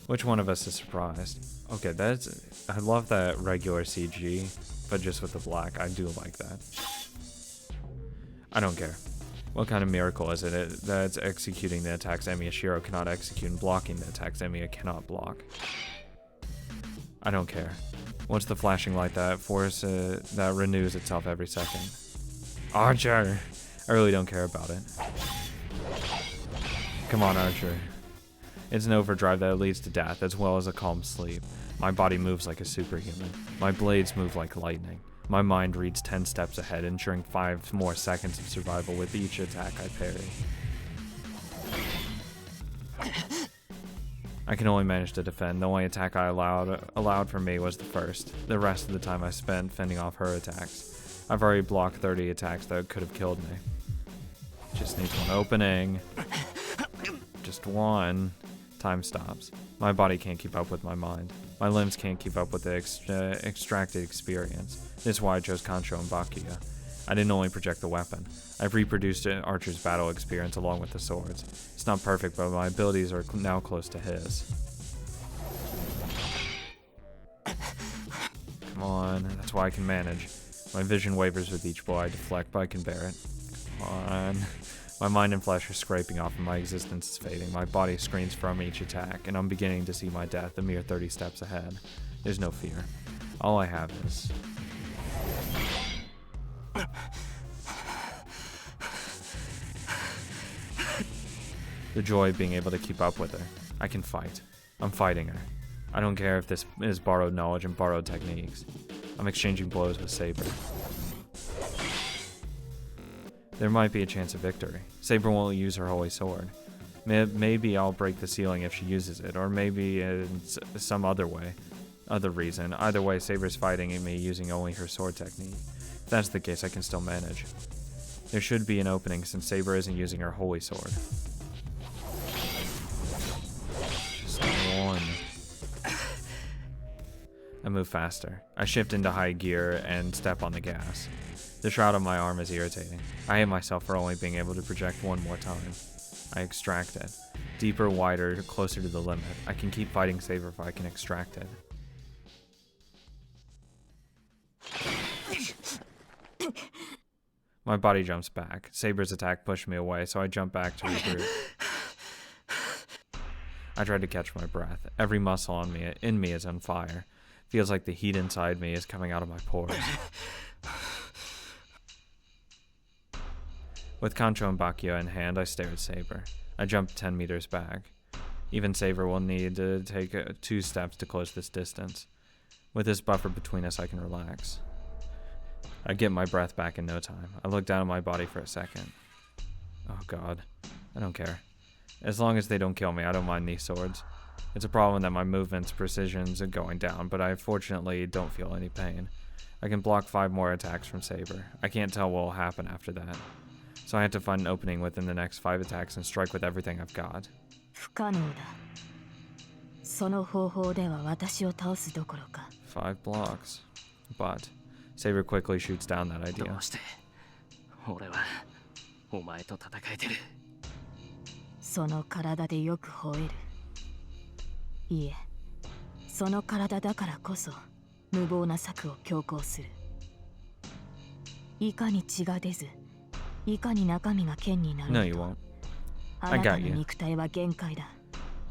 Which one of us is surprised? Okay, I love that regular CG, but just with the black. I do like that. I don't care. What kind of miracle is it that's executing the attacks Emiya Shiro cannot execute and blocking the attacks Emiya cannot block? I don't care. What's the flashing light that force that renews itself every second? Archer! I really don't care about it. Come on, Archer. It's an overdrive that leads to death, as well as a calm sleep. My body moves like a superhuman. My blades move like lightning. My mind reads 10 steps ahead, ensuring 5 more seconds of survival with each attack I parry. I can only manage to defend. The only attack I allowed for me was the first. The rest of the time I spent fending off her attacks. I've already blocked 30 attacks that could have killed me. Just needs one opening. Just one. Time stops. My body can't keep up with my mind. My limbs can't keep up with the extracted experience. This is why I chose Kancho and Bakuya. I didn't only project the weapon. I've reproduced Archer's battle experience along with the swords. It's not perfect, but my abilities are now close to his. Come on, that's why I can manage. My vision wavers with each blow I deflect, but I can bear it. Come on. My mind and flesh are scraping off and my existence is fading. My body screams from each attack, and I'm beginning to see my death a mere 30 steps ahead. There's no fear. All I have is... the joy of being able to keep up with her. I can fight. I'm fighting her. I don't care if this is borrowed knowledge and borrowed techniques. I'm exchanging blows with Saber. There might be a chance of victory. Saber won't use her holy sword. Maybe I'll break the ceiling if she uses it, or maybe it's some other reason. Either way, Saber's fighting me using only her sword technique. If that's the case, I can still manage. There should be an opening since Saber isn't using her holy sword. Just one. I move faster. I shift into high gear and step on the gas. The shroud on my arm is irritating. I hate myself for only being able to project one more time. I extract it. Deeper, wider, closer to the limit. I can keep fighting Saber if I can extract it. My body jumps back. Saber's attack pushed me away, so I jump back to regroup. I try to catch my breath. Every muscle in me is on fire. Feels like the heat inside me is coming out of my pores. With Kancho and Bakuya in hand, I stare at Saber. I jump 10 meters back. Even Saber will need to take 2 steps to close this distance. With this buffer between us, I can relax. I get my breath back in no time. I look down at my body for a second. Oh god. I don't care. As long as they don't kill me, I don't mind these swords. It's a problem that my movement's precisions are going down, but I fortunately don't feel any pain. I can block 5 more attacks from Saber. I can't tell what will happen after that. So I have to find an opening within the next 5 attacks and strike with everything I've got. 不可能だ。その方法では私を倒すどころか。 5 blocks. But Saber quickly shoots down that ど idea. うして俺はお前と戦えてる。その体でよく吠える。いえ、その体だからこそ無謀な策を強行する。いかに血が出ず、いかに中身が剣になる No, と you won't. あなた I got の you. 肉体は限界だ。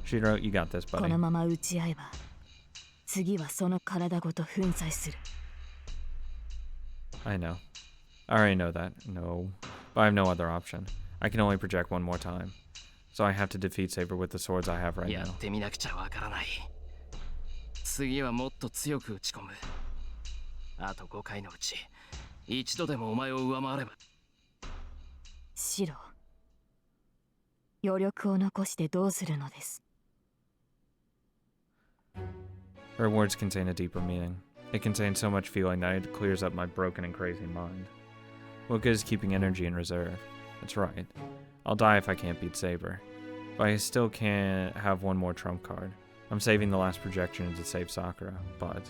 Shiro, you got this, こ buddy. のまま打ち合えば、次はその体ごと粉砕する。 I know. I already know that. No. But I have no other option. I can only project one more time. So I have to defeat Saber with the swords I have right や now. ってみなくちゃわからない。次はもっと強く打ち込む。あと5回のうち一度でもお前を上回れば。シロ、余力を残してどうするのです？ Her words contain a deeper meaning. It contains so much feeling that it clears up my broken and crazy mind. What good is keeping energy in reserve? That's right. I'll die if I can't beat Saber. But I still can't have one more trump card. I'm saving the last projection to save Sakura, but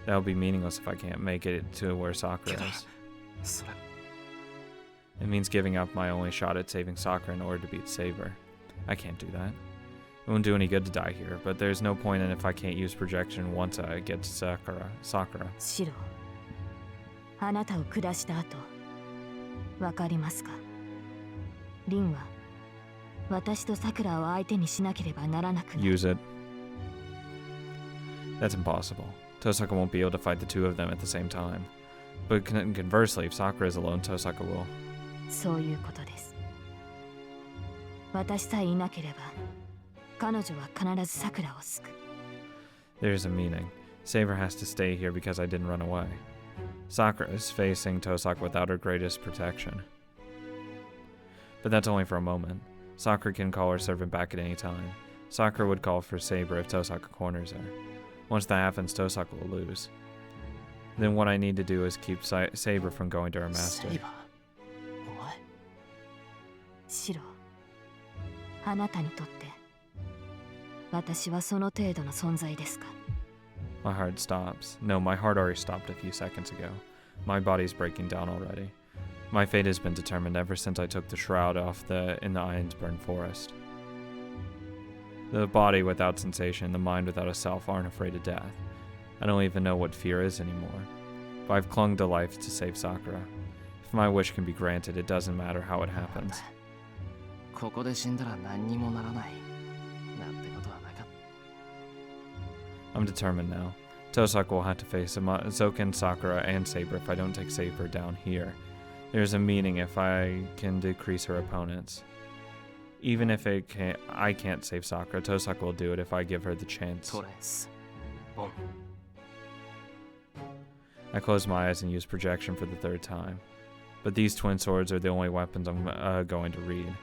that'll be meaningless if I can't make it to where Sakura is. それ It means giving up my only shot at saving Sakura in order to beat Saber. I can't do that. It won't do any good to die here, but there's no point in if I can't use projection once I get to Sakura. シロ、あなたを下した後、わかりますか？リンは私とサクラを相手にしなければならなくなる。 Use it. That's impossible. Tosaka won't be able to fight the two of them at the same time. But conversely, if Sakura is alone, Tosaka will. そういうことです。私さえいなければ、彼女は必ずサクラを救う。 There's a meaning. Saber has to stay here because I didn't run away. Sakura is facing Tosaka without her greatest protection. But that's only for a moment. Sakura can call her servant back at any time. Sakura would call for Saber if Tosaka corners her. Once that happens, Tosaka will lose. Then what I need to do is keep Saber from going to her master. セイバーお前シロ、あなたにとって私はその程度の存在ですか？ My heart stops. No, my heart already stopped a few seconds ago. My body's breaking down already. My fate has been determined ever since I took the shroud off in the Ironsburn forest. The body without sensation, the mind without a self aren't afraid of death. I don't even know what fear is anymore. But I've clung to life to save Sakura. If my wish can be granted, it doesn't matter how it happens. ここで死んだら何にもならないなんてことはなかっ I'm determined now. Tosaka will have to face Zoken, Sakura, and Saber if I don't take Saber down here. There's a meaning if I can decrease her opponents. Even if I can't save Sakura, Tosaka will do it if I give her the た chance. トレスボン I close my eyes and use projection for the third time. But these twin swords are the only weapons I'm going to read.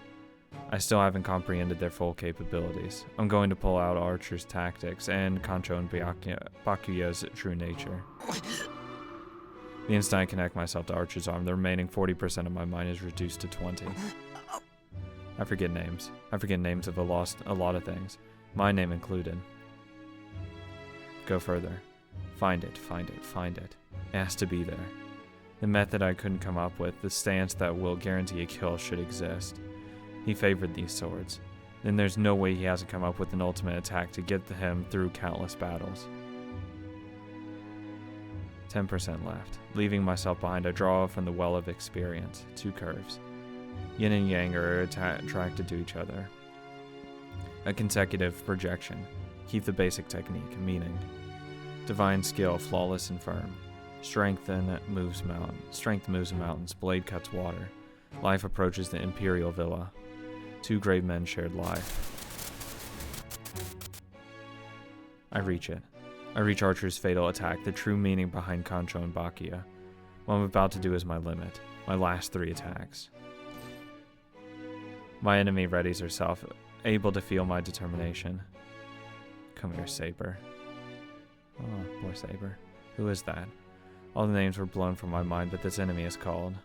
I still haven't comprehended their full capabilities. I'm going to pull out Archer's tactics and Kancho and Bakuya's true nature. The instant I connect myself to Archer's arm, the remaining 40% of my mind is reduced to 20. I forget names. I forget names of a lot of things, my name included. Go further. Find it, find it, find it. It has to be there. The method I couldn't come up with, the stance that will guarantee a kill should exist. He favored these swords. Then there's no way he hasn't come up with an ultimate attack to get him through countless battles. 10% left. Leaving myself behind, I draw from the well of experience. 2 curves. Yin and Yang are attracted to each other. A consecutive projection. Keep the basic technique, meaning. Divine skill, flawless and firm. Strength moves mountains. Blade cuts water. Life approaches the Imperial Villa. 2 great men shared life. I reach it. I reach Archer's fatal attack, the true meaning behind Kancho and Bakuya. What I'm about to do is my limit. My last 3 attacks. My enemy readies herself, able to feel my determination. Come here, Saber. Oh, poor Saber. Who is that? All the names were blown from my mind, but this enemy is called.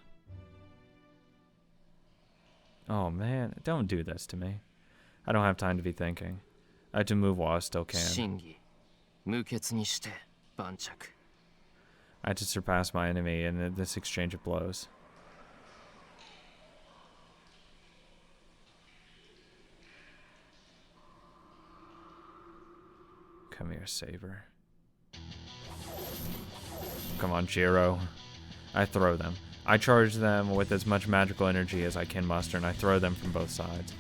Oh man, don't do this to me. I don't have time to be thinking. I have to move while I still can. 真偽無血にして盤石 I had to surpass my enemy in this exchange of blows. Come here, Saber. Come on, Jiro. I throw them. I charge them with as much magical energy as I can muster, and I throw them from both sides,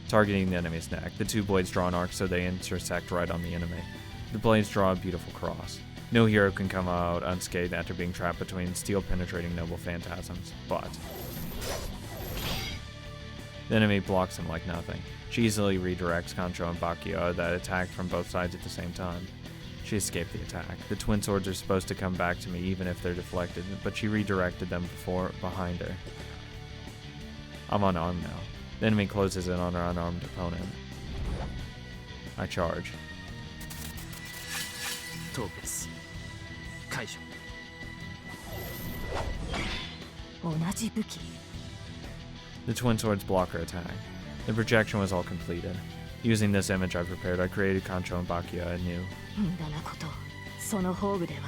targeting the enemy's neck. The 2 blades draw an arc so they intersect right on the enemy. The blades draw a beautiful cross. No hero can come out unscathed after being trapped between steel-penetrating noble phantasms, but The enemy blocks him like nothing. She easily redirects Kancho and Bakuya that attacked from both sides at the same time. She escaped the attack. The twin swords are supposed to come back to me even if they're deflected, but she redirected them behind her. I'm unarmed now. The enemy closes in on her unarmed opponent. I charge. トークです解除同じ武器 The twin swords block her attack. The projection was all completed. Using this image I prepared, I created Kancho and Bakuya anew. 無駄なことその宝具では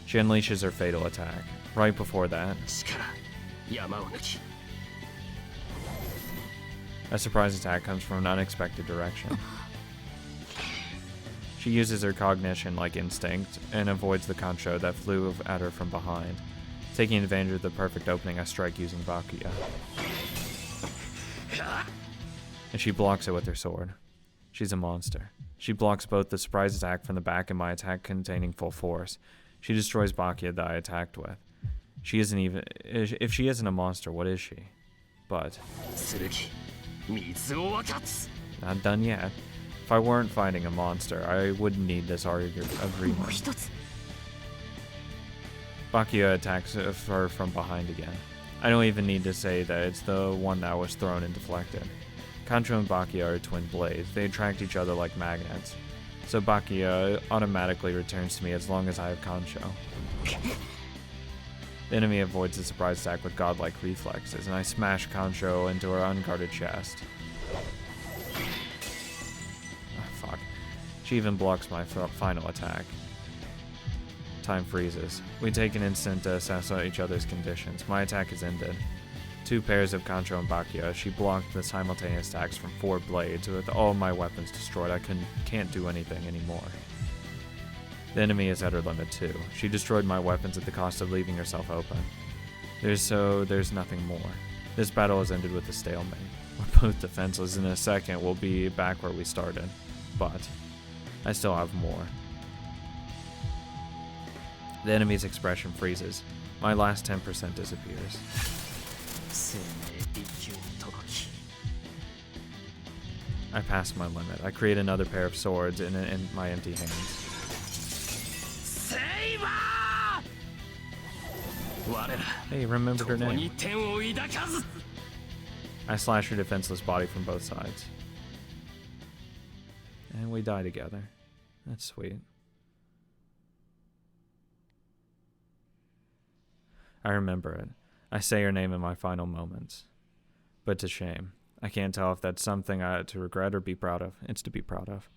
She unleashes her fatal attack. Right before that, 力山を抜き a surprise attack comes from an unexpected direction. She uses her cognition like instinct and avoids the Kancho that flew at her from behind. Taking advantage of the perfect opening, I strike using Bakuya. And she blocks it with her sword. She's a monster. She blocks both the surprise attack from the back and my attack containing full force. She destroys Bakuya that I attacked with. She isn't even... If she isn't a monster, what is she? But... 剣水を分かつ not done yet. If I weren't fighting a monster, I wouldn't need thisもう agreement. 一つ Bakuya attacks her from behind again. I don't even need to say that it's the one that was thrown and deflected. Kancho and Bakuya are twin blades. They attract each other like magnets. So Bakuya automatically returns to me as long as I have Kancho. The enemy avoids the surprise attack with godlike reflexes, and I smash Kancho into her unguarded chest. Oh, fuck. She even blocks my final attack. Time freezes. We take an instant to assess each other's conditions. My attack is ended. Two pairs of Kancho and Bakuya. She blocked the simultaneous attacks from 4 blades. With all my weapons destroyed, I can't do anything anymore. The enemy is at her limit too. She destroyed my weapons at the cost of leaving herself open. There's nothing more. This battle has ended with a stalemate. We're both defenseless. In a second, we'll be back where we started. But I still have more. The enemy's expression freezes. My last 10% disappears. 生命一級に届き I pass my limit. I create another pair of swords in my empty hands. セイバー我ら Hey, remembered her 共に name. 天を抱かず I slash her defenseless body from both sides. And we die together. That's sweet. I remember it. I say her name in my final moments. But it's a shame. I can't tell if that's something I had to regret or be proud of. It's to be proud of.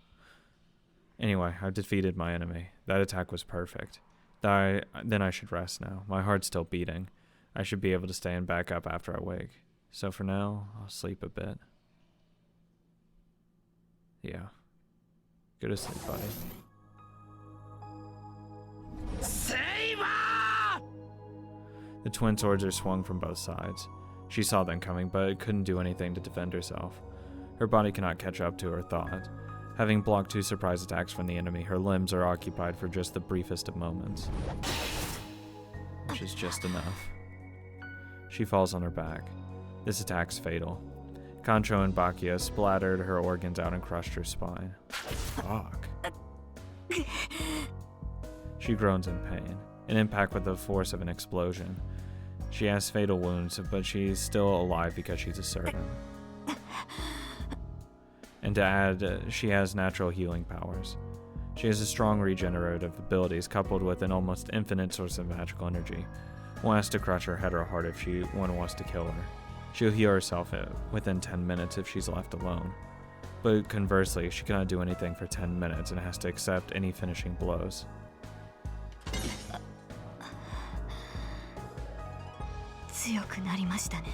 Anyway, I've defeated my enemy. That attack was perfect. Then I should rest now. My heart's still beating. I should be able to stand back up after I wake. So for now, I'll sleep a bit. Yeah. Go to sleep, buddy. セイバー The twin swords are swung from both sides. She saw them coming, but couldn't do anything to defend herself. Her body cannot catch up to her thought. Having blocked 2 surprise attacks from the enemy, her limbs are occupied for just the briefest of moments. Which is just enough. She falls on her back. This attack's fatal. Kancho and Bakuya splattered her organs out and crushed her spine. Fuck. She groans in pain. An impact with the force of an explosion. She has fatal wounds, but she's still alive because she's a servant. And to add, she has natural healing powers. She has a strong regenerative abilities coupled with an almost infinite source of magical energy. One has to crush her head or heart if one wants to kill her. She'll heal herself within 10 minutes if she's left alone. But conversely, she cannot do anything for 10 minutes and has to accept any finishing blows. 強くなりましたね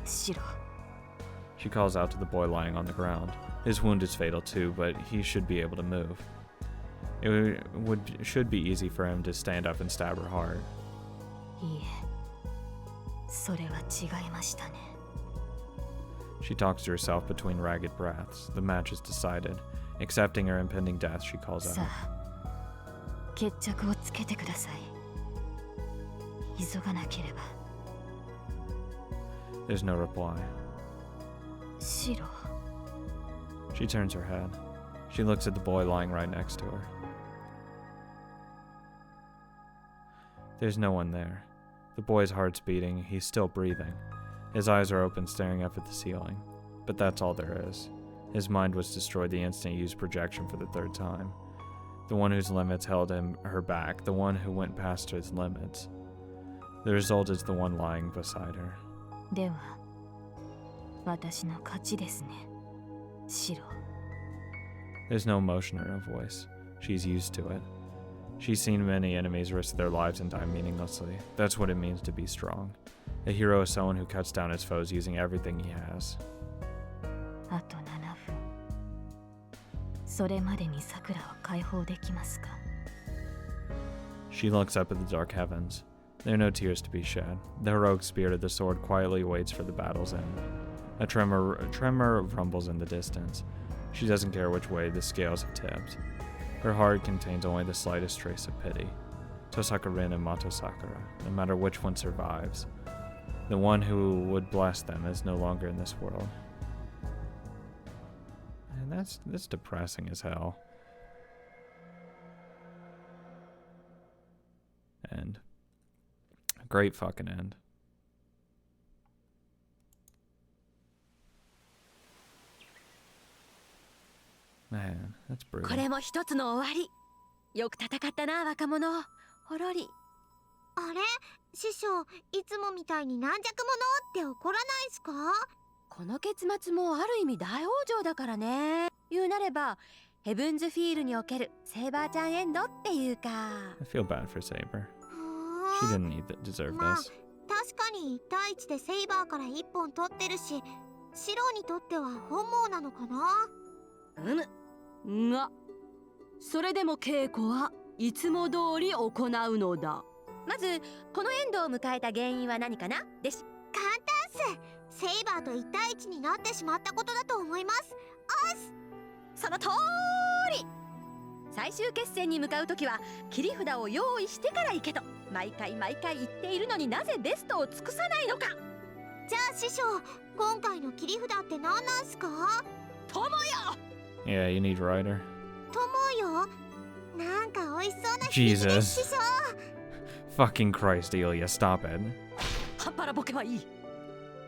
シロ She calls out to the boy lying on the ground. His wound is fatal too, but he should be able to move. It should be easy for him to stand up and stab her heart. いいえそれは違いましたね She talks to herself between ragged breaths. The match is decided. Accepting her impending death, she calls さ out. あ決着をつけてください急がなければ There's no reply. シロ She turns her head. She looks at the boy lying right next to her. There's no one there. The boy's heart's beating, he's still breathing. His eyes are open, staring up at the ceiling. But that's all there is. His mind was destroyed the instant he used projection for the third time. The one whose limits held her back, the one who went past his limits. The result is the one lying beside her. では私の勝ちですねシロ There's no emotion in her voice. She's used to it. She's seen many enemies risk their lives and die meaninglessly. That's what it means to be strong. A hero is someone who cuts down his foes using everything he has. あと7分それまでにサクラを解放できますか She looks up at the dark heavens. There are no tears to be shed. The heroic spirit of the sword quietly waits for the battle's end. A tremor rumbles in the distance. She doesn't care which way the scales have tipped. Her heart contains only the slightest trace of pity. Tosaka Rin and Mato Sakura, no matter which one survives. The one who would bless them is no longer in this world. And that's depressing as hell. End. Great fucking end. Man, that's brutal. これも一つの終わり。よく戦ったな若者。ほろり。あれ師匠、いつもみたいに軟弱者って怒らないすか？この結末もある意味大往生だからね。言うなればヘブンズフィールにおけるセイバーちゃんエンドっていうか。 I feel bad for Saber. ふ She ーん didn't deserve まあ this. 確かに1対1でセイバーから1本取ってるし、シロにとっては本望なのかな？がそれでも稽古はいつも通り行うのだ。まずこのエンドを迎えた原因は何かなでし。簡単っす。セイバーと1対1になってしまったことだと思います。その通り。最終決戦に向かうときは切り札を用意してから行けと毎回言っているのになぜベストを尽くさないのか。じゃあ師匠、今回の切り札って何なんすか？友よ。 Yeah, you need Ryder. 友よ。なんか美味しそうな響きです Jesus. 師匠。 Fucking Christ, Ilya, stop it. 半端なボケはいい。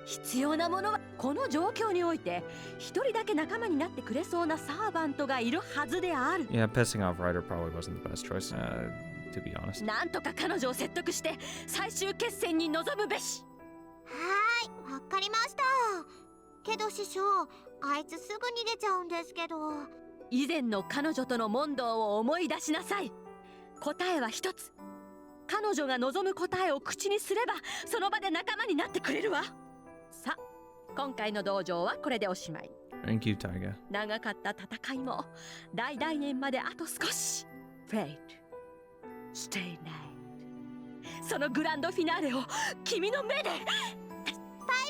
必要なものはこの状況において一人だけ仲間になってくれそうなサーバントがいるはずである。 Yeah, pissing off Ryder probably wasn't the best choice, to be honest. なんとか彼女を説得して最終決戦に臨むべし。はーい、わかりました。けど師匠、あいつすぐ逃げちゃうんですけど。以前の彼女との問答を思い出しなさい。答えは一つ。彼女が望む答えを口にすればその場で仲間になってくれるわ。さあ、今回の道場はこれでおしまい。 Thank you, Taiga. 長かった戦いも大来年まであと少し。Fate, stay night。そのグランドフィナーレを君の目で。バイ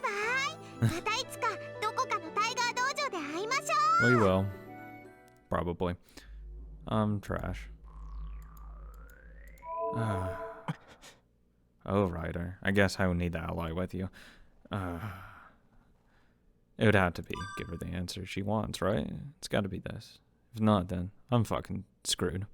バイ。またいつかどこかのタイガー道場で会いましょう。 We will. Probably. Trash. Oh, Ryder. I guess I would need the ally with you. It would have to be give her the answer she wants, right? It's gotta be this. If not, then I'm fucking screwed.